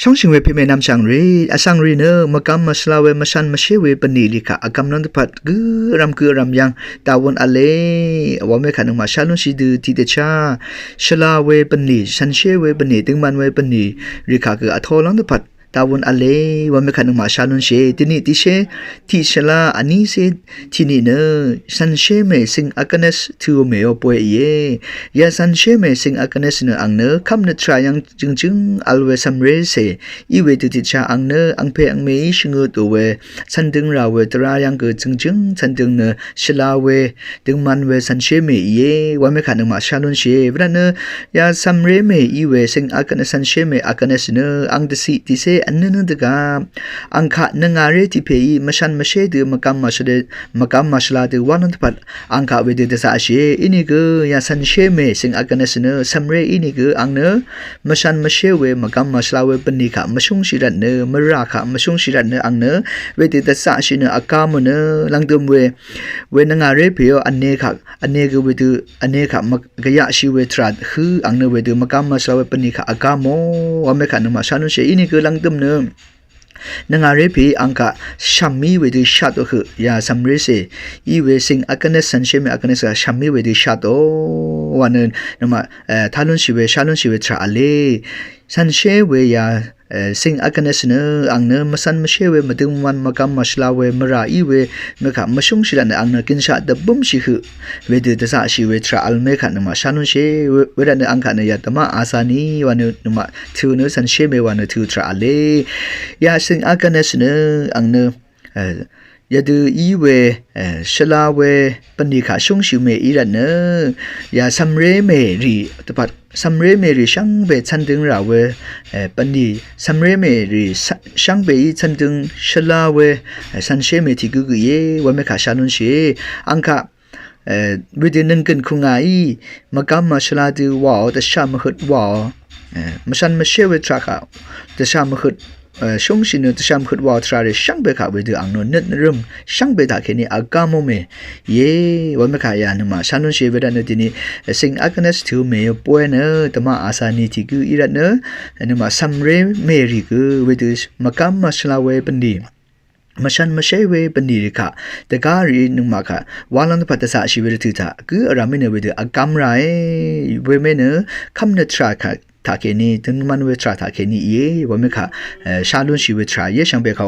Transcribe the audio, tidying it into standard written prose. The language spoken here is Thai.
ช่องชิงเวพิเมนำช่างรีอาช่างรีเนอมากำมาสลาเวมาชันมาเชเวปนีลิกะอากำนันตพัดกือรำยังตาวนอเลว่าไม่ขันมาชาลุนชิดูทีเดชาชลาเวปนีชันเชเวปนีตึงมันเวปนีลิกะคืออัทโอลังตพัดตาวนอเลว่าไม่ขันมาชาลุนเชที่นี่ที่เชที่ชลาอันนี้เซที่นี่เนอชันเชเมสิงอากันเนสทูเมโอป่วยเยยาชันเชเมสิงอากันเนสเนออังเนอคำเนทรายังจึงอัลเวซัมเรเซอีเวตุติชาอังเนออังเพอังเมย์ชงตัวเวชันดึงราเวตรายังเกิดจึงชันดึงเนอชลาเวดึงมันเวชันเชเมเยว่าไม่ขันมาชาลุนเชเวลาเนอยาซัมเรเมอีเวสิงอากันเนชันเชเมอากันเนสเนออังเดสิติเซอันนั้นดกาอังขะนงาเรติเพย์มาชันมาเชดือมากำมาชลาดือวันนั้นพัดอังขะเวดือเดสาเชอินี่ก็ยาสันเชเมสิงอากันเนสเนอซัมเรอินี่ก็อังเนอมาชันมาเชเวมากำมาชลาเวปนิขะมาชงชิรันเนอมาราขะมาชงชิรันเนออังเนอเวดือเดสาเชเนออากามเนอลังดมเวนงาเรเพย์อันเนก็เวดืออันเนขะมากะยะชิเวทรัดคืออังเนอเวดือมากำมาชลาเวปนิขะอากามว่าไม่ขันมาชานุเชอินี่ก็ลังดมเนอนงาเรพีอังกะชัมมีเวดิชัดโอคือยาซัมเรเซอีเวสิงอากันเนสันเชมีอากันเนสชัมมีเวดิชัดโอวันนั้นนมาทาลุนชิเวชาลุนชิเวทราเลสันเชเวยาสิงอากันเนสเนออังเนมาสันมาเชเวมาดึงวันมากำมาชลาเวมาราอีเวเมฆะมาชงชิลันอังเนกินชาดับบุมชิคือเวดิตสาชิเวทราอัลเมฆะนมาชาลุนเชเวดันอังกะเนยาตมาอาซานีวันนั้นนมาทิวเนสันเชเมวันนั้นทิวทราเลยาสิงอากันเนสเนออังเนยาดูอีเวชลาเวปนิขาชงชิเมอีรันเนยาซัมเรเมรีตปัดซัมเรเมรีช่างเบชันดึงราเวปนิซัมเรเมรีช่างเบยชันดึงชลาเวซันเชเมทิกุกเยวันเมขาชาลุนเชอังกะวิธีนึงกันคุงไงมากำมาชลาดูว่าแต่ชามขุดว่ามาชันมาเชเวทรักแต่ชามขุดชงชินตชามขุดว่าทราเรช่างเบขาวิธีอังโนเนตรึมช่างเบตาแค่นี้อากาโมเมเย่วันเมขายานมาชานุนเชเวดันตินีสิงอากันเนสทิวเมยป่วยเนตมาอาซานีทิกุอิรันเนนมาซัมเรเมริกุวิธีมากำมาชลาเวปันดีมาชันมาเชเวปนิริกะแต่การีนึงมาค่ะวาลันพัตตาสาชีวิตทุตาคืออารามิเนเวดอากำไรเวเมเนคำเนตราค่ะทาเคนีตึงมันเวทราทาเคนีเย่ว่าไม่ค่ะชาลุนชีวิตราเย่ช่างเบเขา